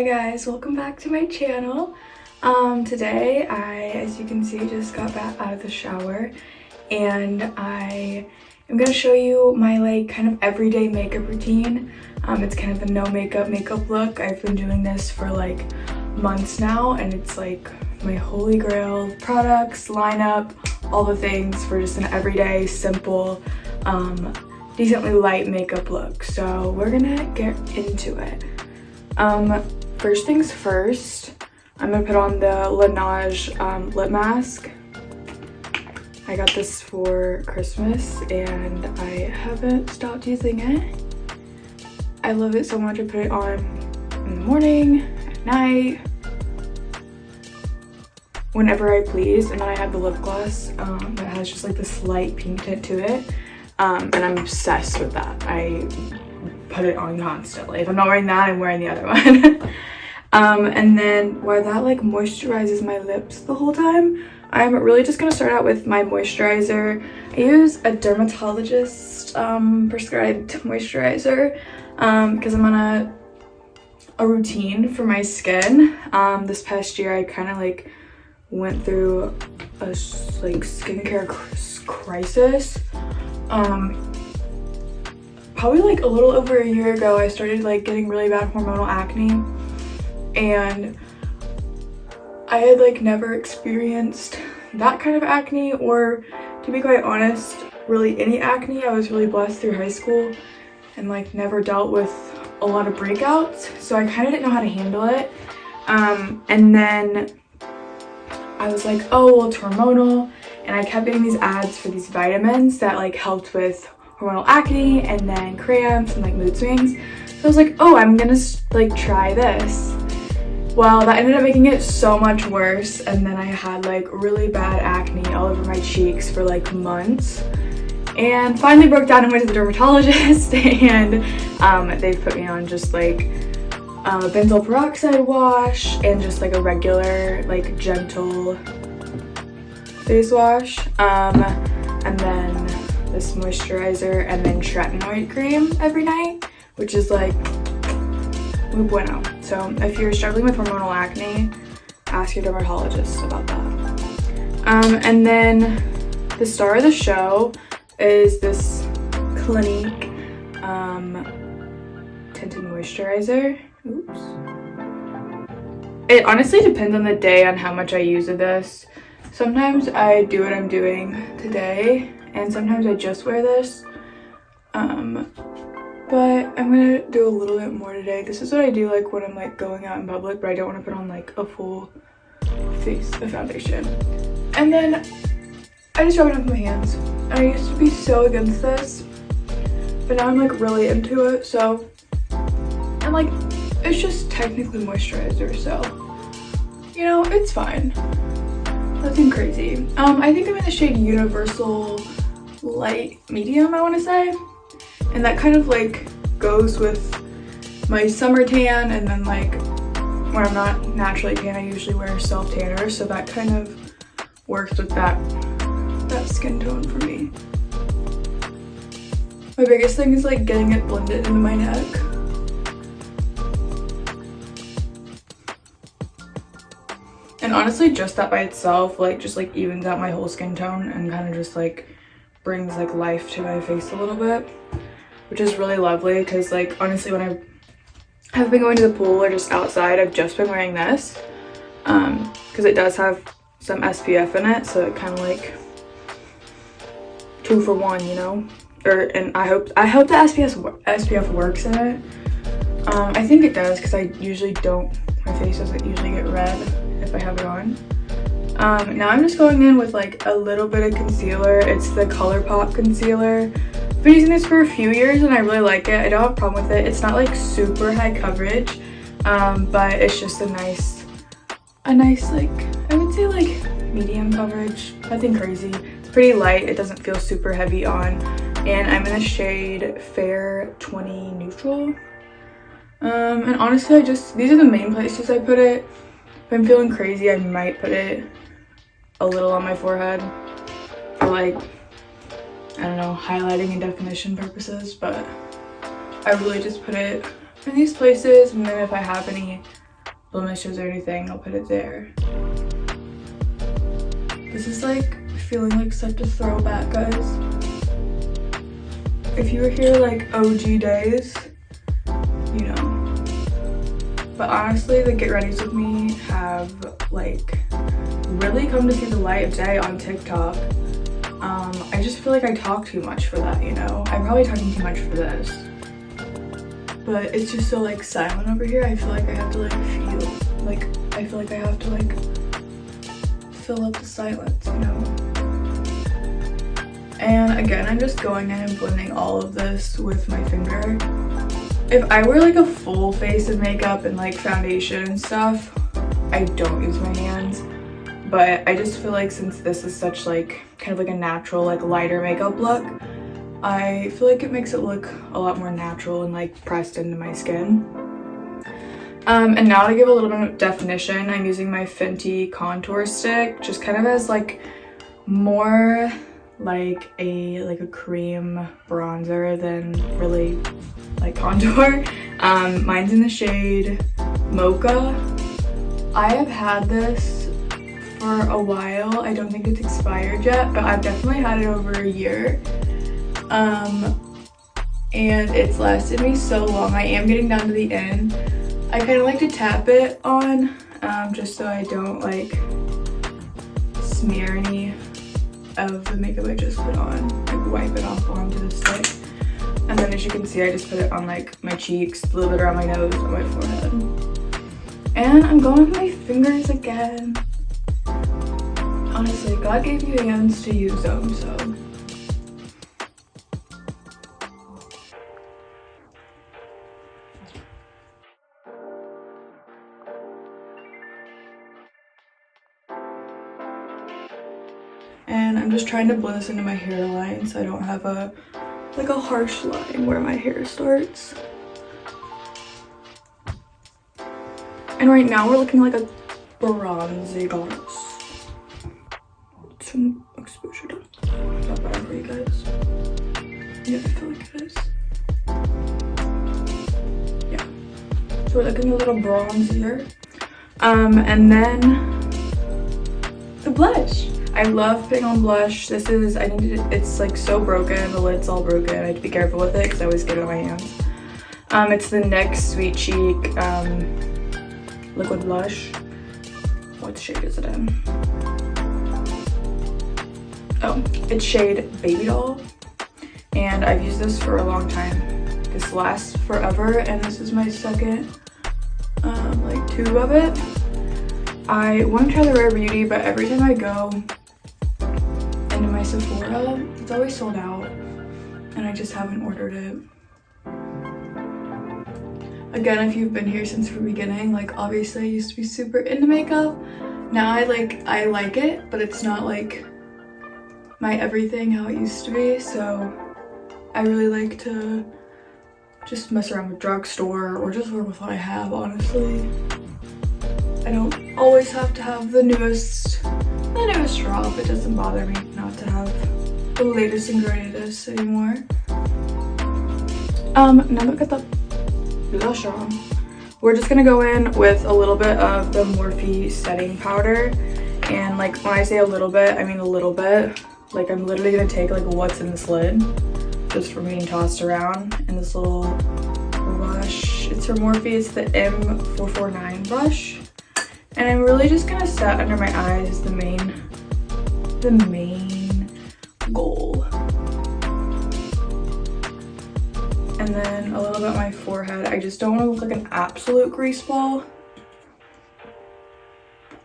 guys, welcome back to my channel. Today as you can see, just got back out of the shower and I am going to show you my kind of everyday makeup routine. It's kind of a no makeup look. I've been doing this for months now and it's my holy grail of products, lineup, all the things for just an everyday, simple, decently light makeup look. So we're gonna get into it. First things first, I'm gonna put on the Laneige lip mask. I got this for Christmas and I haven't stopped using it. I love it so much. I put it on in the morning, at night, whenever I please. And then I have the lip gloss that has just this light pink tint to it. And I'm obsessed with that. I put it on constantly. If I'm not wearing that, I'm wearing the other one. And then while that moisturizes my lips the whole time, I'm really just gonna start out with my moisturizer. I use a dermatologist prescribed moisturizer because I'm on a routine for my skin. This past year I kind of went through a skincare crisis. Probably a little over a year ago I started getting really bad hormonal acne, and I had never experienced that kind of acne, or to be quite honest, really any acne. I was really blessed through high school and never dealt with a lot of breakouts, so I kind of didn't know how to handle it. And then I was like, oh well, it's hormonal, and I kept getting these ads for these vitamins that helped with hormonal acne and then cramps and mood swings. So I was like, oh, I'm gonna try this. Well, that ended up making it so much worse, and then I had really bad acne all over my cheeks for months, and finally broke down and went to the dermatologist, and they've put me on just benzoyl peroxide wash and just a regular gentle face wash, and then this moisturizer and then tretinoid cream every night, which is muy bueno. So if you're struggling with hormonal acne, ask your dermatologist about that. And then the star of the show is this Clinique tinted moisturizer. Oops. It honestly depends on the day on how much I use of this. Sometimes I do what I'm doing today, and sometimes I just wear this. But I'm gonna do a little bit more today. This is what I do when I'm going out in public, but I don't want to put on a full face of foundation. And then I just rub it on my hands. And I used to be so against this, but now I'm really into it. So I'm it's just technically moisturizer, so it's fine. Nothing crazy. I think I'm in the shade Universal Light Medium, I want to say. And that kind of goes with my summer tan, and then when I'm not naturally tan, I usually wear self tanner, so that kind of works with that skin tone for me. My biggest thing is getting it blended into my neck. And honestly, just that by itself just evens out my whole skin tone and kind of just brings life to my face a little bit, which is really lovely. Because honestly, when I have been going to the pool or just outside, I've just been wearing this because it does have some SPF in it, so it kind of 2 for 1, and I hope the SPF works in it. I think it does, because I usually don't, my face doesn't usually get red if I have it on. Now I'm just going in with a little bit of concealer. It's the ColourPop concealer. I've been using this for a few years and I really like it. I don't have a problem with it. It's not super high coverage, but it's just a nice I would say medium coverage. Nothing crazy. It's pretty light. It doesn't feel super heavy on, and I'm in the shade Fair 20 Neutral. And honestly, these are the main places I put it. If I'm feeling crazy, I might put it a little on my forehead for I don't know, highlighting and definition purposes, but I really just put it in these places, and then if I have any blemishes or anything, I'll put it there. This is like feeling like such a throwback, guys. If you were here like OG days, you know. But honestly, the Get Ready's with me have like really come to see the light of day on TikTok. I just feel like I talk too much for that, you know. I'm probably talking too much for this, but it's just so like silent over here. I feel like I have to like feel, like I feel like I have to like fill up the silence, you know. And again, I'm just going in and blending all of this with my finger. If I wear like a full face of makeup and like foundation and stuff, I don't use my hands. But I just feel like since this is such like kind of like a natural like lighter makeup look, I feel like it makes it look a lot more natural and like pressed into my skin. And now to give a little bit of definition, I'm using my Fenty contour stick, just kind of as like more like a cream bronzer than really like contour. Mine's in the shade Mocha. I have had this for a while. I don't think it's expired yet, but I've definitely had it over a year. And it's lasted me so long. I am getting down to the end. I kind of like to tap it on, just so I don't like smear any of the makeup I just put on. Like wipe it off onto the stick. And then as you can see, I just put it on like my cheeks, a little bit around my nose, and my forehead. And I'm going with my fingers again. Honestly, God gave you hands to use them, so. And I'm just trying to blend this into my hairline so I don't have a harsh line where my hair starts. And right now we're looking like a bronzy goddess. Some exposure done. Is that better for you guys? Yeah, I feel like it is. Yeah. So we're looking a little bronzier. And then the blush. I love putting on blush. This is, it's like so broken. The lid's all broken. I have to be careful with it because I always get it on my hands. It's the NYX Sweet Cheek liquid blush. What shade is it in? Oh, it's shade Baby Doll. And I've used this for a long time. This lasts forever, and this is my second like tube of it. I want to try the Rare Beauty, but every time I go into my Sephora, it's always sold out, and I just haven't ordered it. Again, if you've been here since the beginning, like obviously I used to be super into makeup. Now I like it, but it's not like my everything how it used to be, so I really like to just mess around with drugstore or just work with what I have, honestly. I don't always have to have the newest drop. It doesn't bother me not to have the latest and greatest anymore. Now look at the blush on. We're just gonna go in with a little bit of the Morphe setting powder, and like when I say a little bit, I mean a little bit. Like I'm literally gonna take like what's in this lid just from being tossed around in this little brush. It's from Morphe. It's the M449 brush. And I'm really just gonna set under my eyes the main goal. And then a little bit on my forehead. I just don't want to look like an absolute grease ball.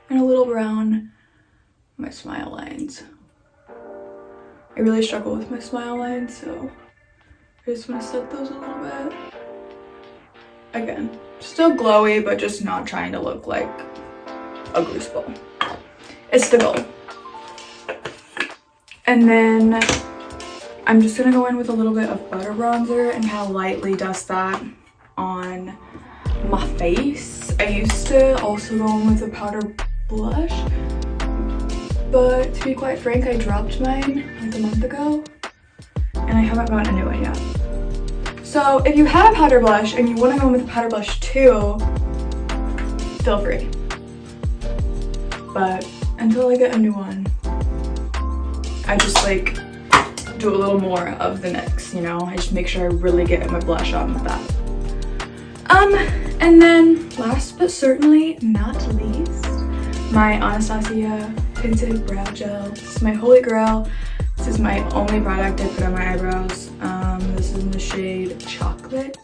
And a little brown my smile lines. I really struggle with my smile lines, so I just want to set those a little bit. Again, still glowy, but just not trying to look like a grease ball. It's the goal. And then I'm just gonna go in with a little bit of butter bronzer and kind of lightly dust that on my face. I used to also go in with a powder blush, but to be quite frank, I dropped mine like a month ago and I haven't gotten a new one yet. So if you have a powder blush and you want to go in with a powder blush too, feel feel free. But until I get a new one, I just like do a little more of the NYX, you know? I just make sure I really get my blush on with that. And then last but certainly not least, my Anastasia Tinted Brow Gel. This is my holy grail. This is my only product I put on my eyebrows. This is in the shade Chocolate.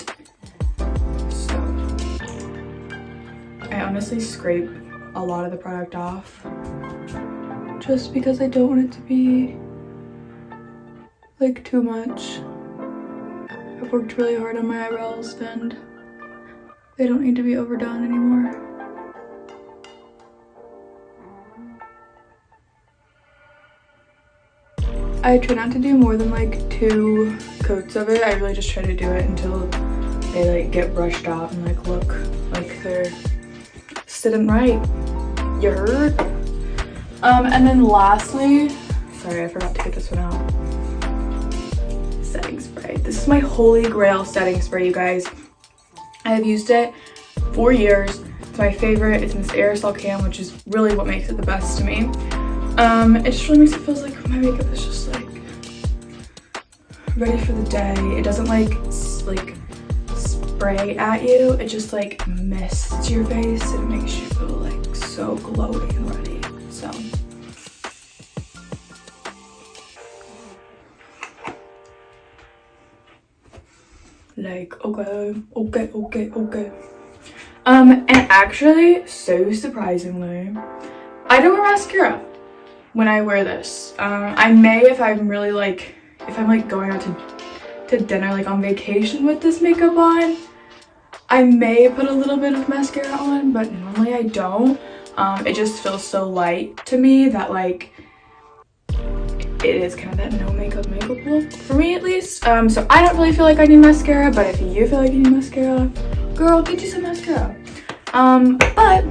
So I honestly scrape a lot of the product off just because I don't want it to be like too much. I've worked really hard on my eyebrows and they don't need to be overdone anymore. I try not to do more than like 2 coats of it. I really just try to do it until they like get brushed out and like look like they're sitting right. You heard? And then lastly, sorry, I forgot to get this one out. Setting spray. This is my holy grail setting spray, you guys. I have used it for years. It's my favorite. It's in this aerosol can, which is really what makes it the best to me. It just really makes it feel like my makeup is just like ready for the day. It doesn't like spray at you. It just like mists your face and it makes you feel like so glowy and ready. So like okay. And actually, so surprisingly, I don't wear mascara when I wear this. I may if I'm really like, if I'm like going out to dinner, like on vacation with this makeup on, I may put a little bit of mascara on, but normally I don't. It just feels so light to me that like, it is kind of that no makeup look for me at least. So I don't really feel like I need mascara, but if you feel like you need mascara, girl, get you some mascara. But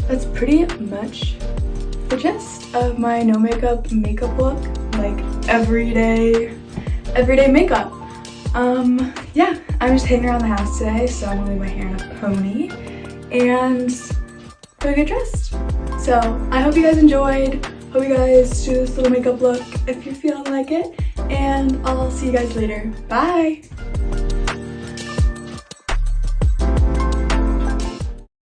that's pretty much the gist of my no makeup look, like everyday makeup. Yeah, I'm just hanging around the house today, so I'm gonna leave my hair in a pony and go get dressed. So I hope you guys enjoyed. Hope you guys do this little makeup look if you're feeling like it, and I'll see you guys later. Bye!